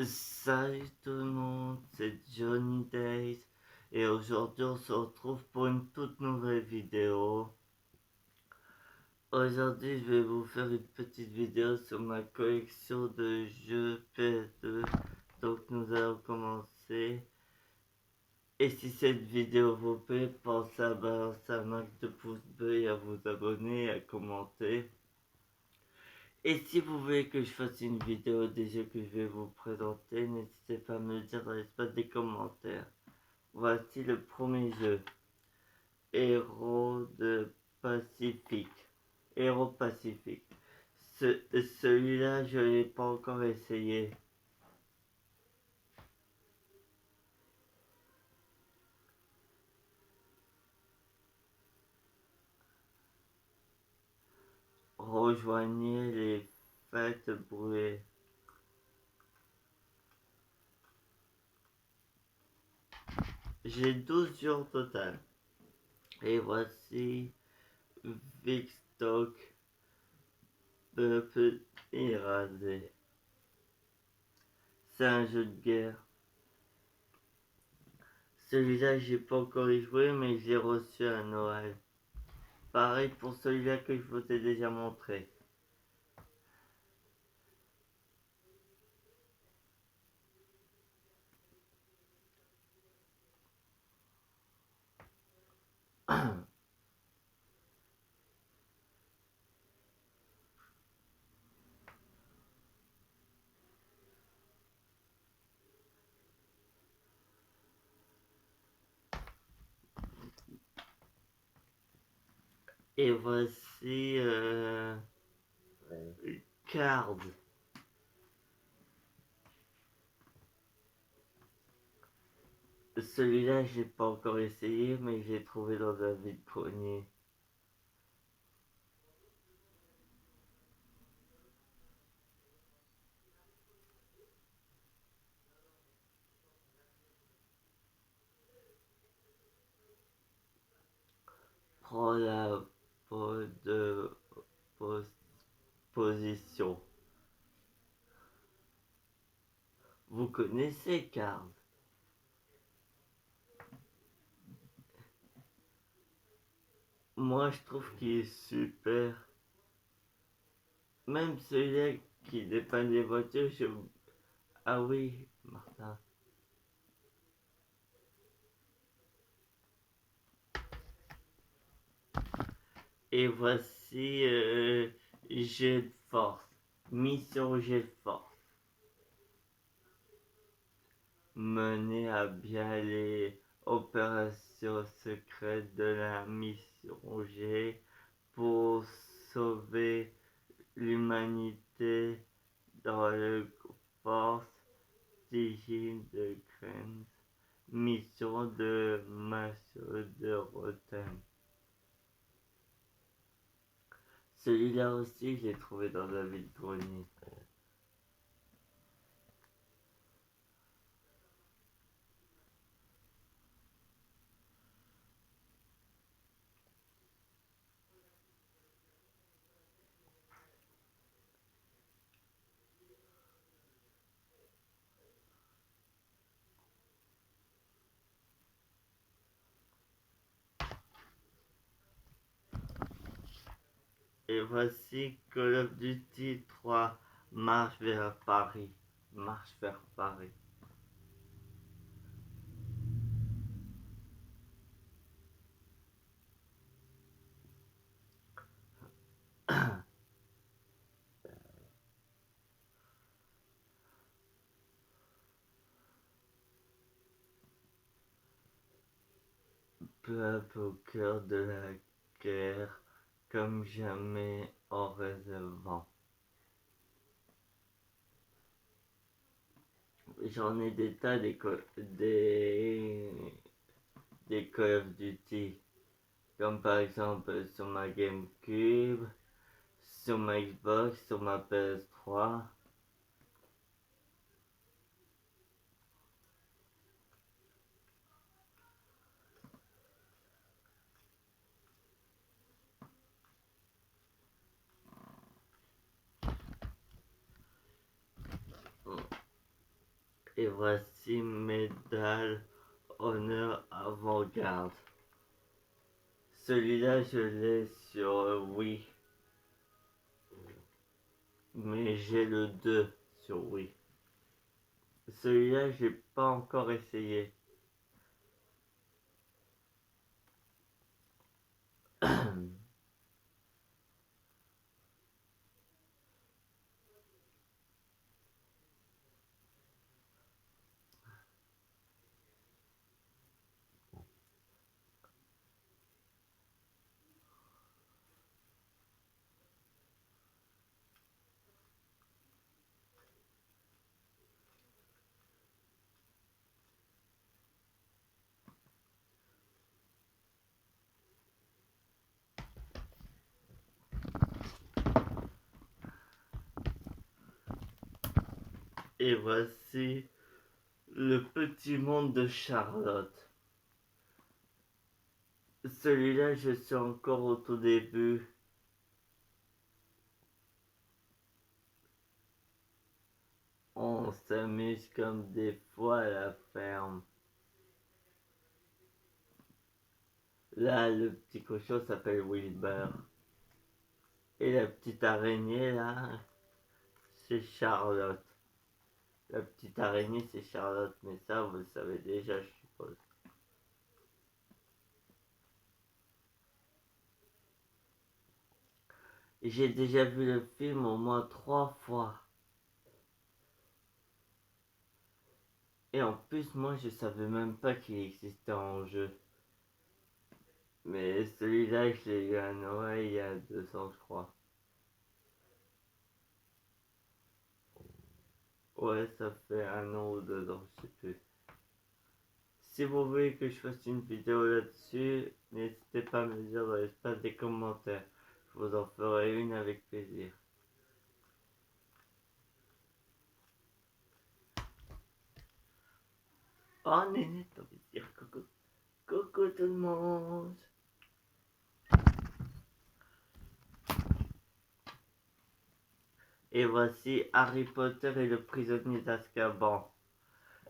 Salut tout le monde, c'est Johnny Days et aujourd'hui on se retrouve pour une toute nouvelle vidéo. Aujourd'hui je vais vous faire une petite vidéo sur ma collection de jeux PS2. Donc nous allons commencer. Et si cette vidéo vous plaît, pensez à balancer un max de pouces bleus et à vous abonner et à commenter. Et si vous voulez que je fasse une vidéo des jeux que je vais vous présenter, n'hésitez pas à me le dire dans l'espace des commentaires. Voici le premier jeu. Héros de Pacifique. Héros Pacifique. Celui-là, je l'ai pas encore essayé. Rejoignez les fêtes brûlées. J'ai 12 jeux au total. Et voici Vicstock Peuple érasé. C'est un jeu de guerre. Celui-là, j'ai pas encore y joué, mais j'ai reçu à Noël. Pareil pour celui-là que je vous ai déjà montré. Et voici Card. Celui-là, j'ai pas encore essayé, mais j'ai trouvé dans un vide-grenier. Prends la de position. Vous connaissez Card? Moi, je trouve qu'il est super. Même celui-là qui dépanne les voitures, je... Ah oui, Martin. Et voici Jet de force. Mission Jet de force. Mener à bien les opérations secrètes de la mission G pour sauver l'humanité dans le force d'hygiène de Krenz. Mission de Massot de Rotem. Celui-là aussi, je l'ai trouvé dans un vide-grenier. Et voici Call of Duty 3, Marche vers Paris. Marche vers Paris. Peu au cœur de la guerre, comme jamais en réservant. J'en ai des tas des Call of Duty, comme par exemple sur ma GameCube, sur ma Xbox, sur ma PS3. Et voici Médaille Honneur Avant-Garde. Celui-là, je l'ai sur Wii. Mais j'ai le 2 sur Wii. Celui-là, j'ai pas encore essayé. Et voici le petit monde de Charlotte. Celui-là, je suis encore au tout début. On s'amuse comme des fois à la ferme. Là, le petit cochon s'appelle Wilbur. Et la petite araignée, là, c'est Charlotte. La petite araignée, c'est Charlotte, mais ça, vous le savez déjà, je suppose. J'ai déjà vu le film au moins 3 fois. Et en plus, moi, je savais même pas qu'il existait en jeu. Mais celui-là, je l'ai eu à Noël il y a 2 ans, je crois. Ouais, ça fait 1 an ou 2 ans, je sais plus. Si vous voulez que je fasse une vidéo là-dessus, n'hésitez pas à me dire dans l'espace des commentaires. Je vous en ferai une avec plaisir. Oh, Néné, t'as envie de dire coucou. Coucou tout le monde. Et voici Harry Potter et le prisonnier d'Azkaban.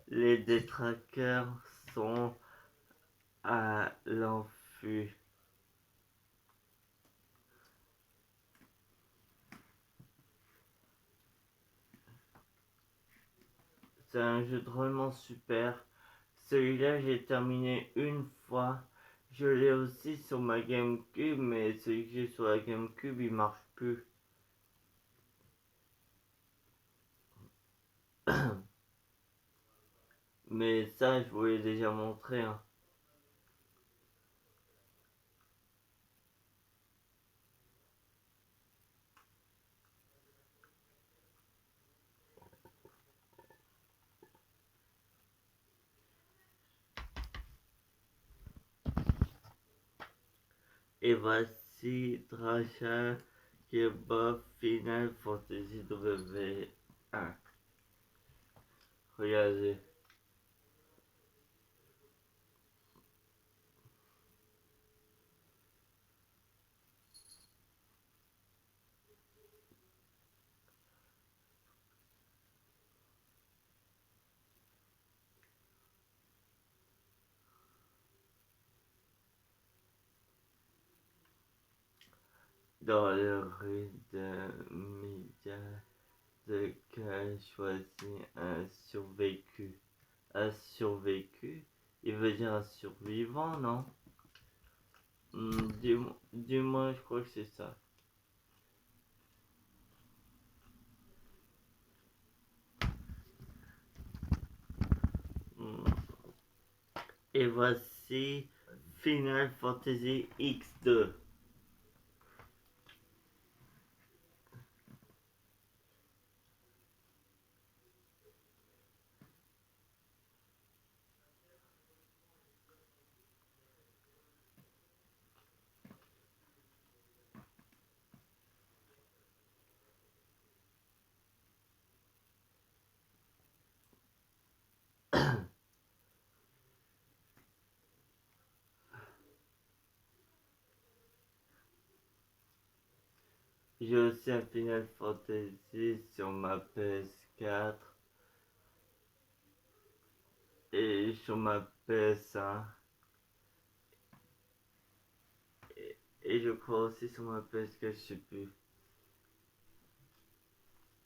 Les détraqueurs sont à l'affût. C'est un jeu drôlement super. Celui-là, j'ai terminé une fois. Je l'ai aussi sur ma GameCube, mais celui que j'ai sur la GameCube, il marche plus. Mais ça, je vous l'ai déjà montré. Hein. Et voici Dracha Kebab Final Fantasy W1. Regardez. Dans le rue de Média de Cal choisit un survécu. Un survécu? Il veut dire un survivant, non? Du moins, je crois que c'est ça. Hmm. Et voici Final Fantasy X2. J'ai aussi un Final Fantasy sur ma PS4. et sur ma PS1. Et je crois aussi sur ma PS4, je sais plus.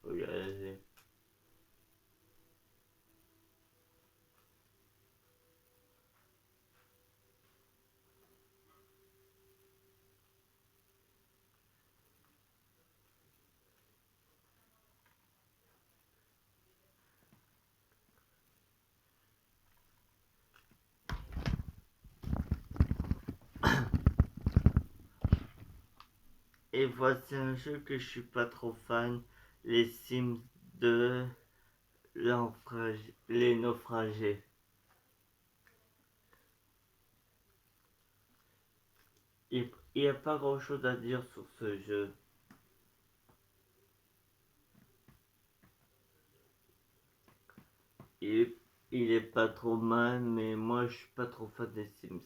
Regardez. Et voici un jeu que je suis pas trop fan, les Sims 2, les naufragés. Il n'y a pas grand chose à dire sur ce jeu. Il, il est pas trop mal, mais moi je suis pas trop fan des Sims.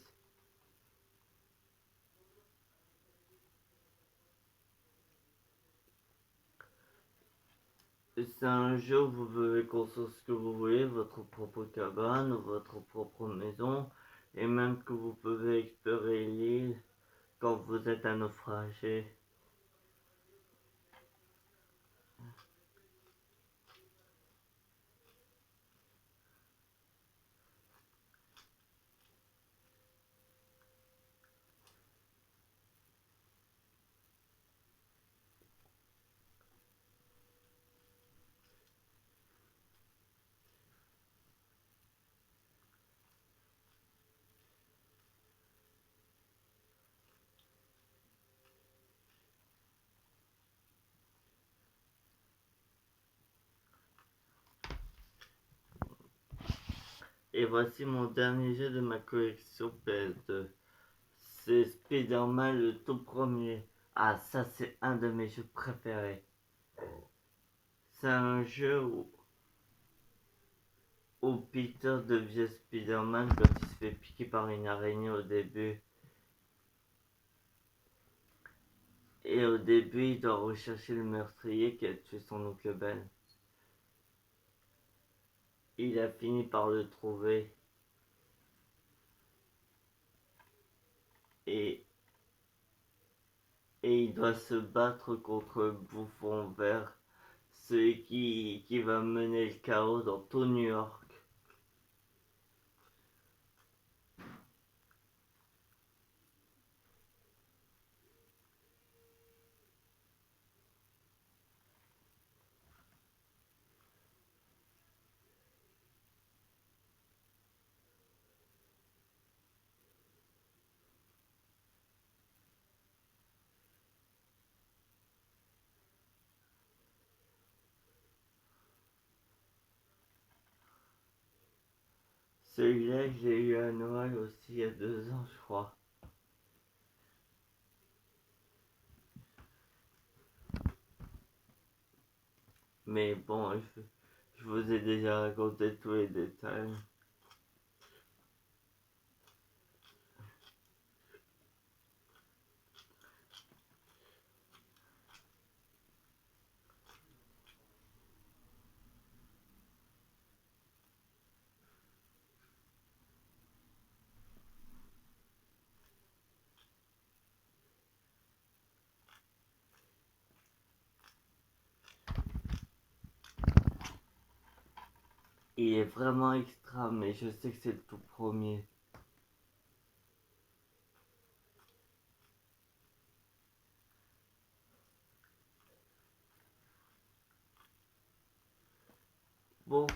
C'est un jeu où vous pouvez construire ce que vous voulez, votre propre cabane, votre propre maison, et même que vous pouvez explorer l'île quand vous êtes un naufragé. Et voici mon dernier jeu de ma collection PS2. C'est Spider-Man le tout premier. Ah, ça c'est un de mes jeux préférés. C'est un jeu où Peter devient Spider-Man quand il se fait piquer par une araignée au début. Et au début, il doit rechercher le meurtrier qui a tué son oncle Ben. Il a fini par le trouver. Et, et il doit se battre contre Bouffon Vert, celui qui va mener le chaos dans tout New York. Celui-là, j'ai eu à Noël aussi il y a 2 ans, je crois. Mais bon, je vous ai déjà raconté tous les détails. Il est vraiment extra, mais je sais que c'est le tout premier. Bon,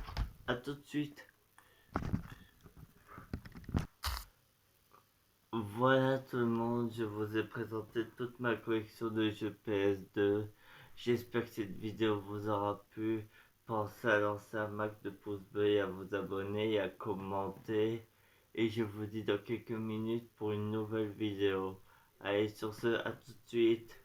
à tout de suite. Voilà tout le monde, je vous ai présenté toute ma collection de jeux PS2. J'espère que cette vidéo vous aura plu. Pensez à lancer un max de pouces bleus, à vous abonner et à commenter. Et je vous dis dans quelques minutes pour une nouvelle vidéo. Allez, sur ce, à tout de suite.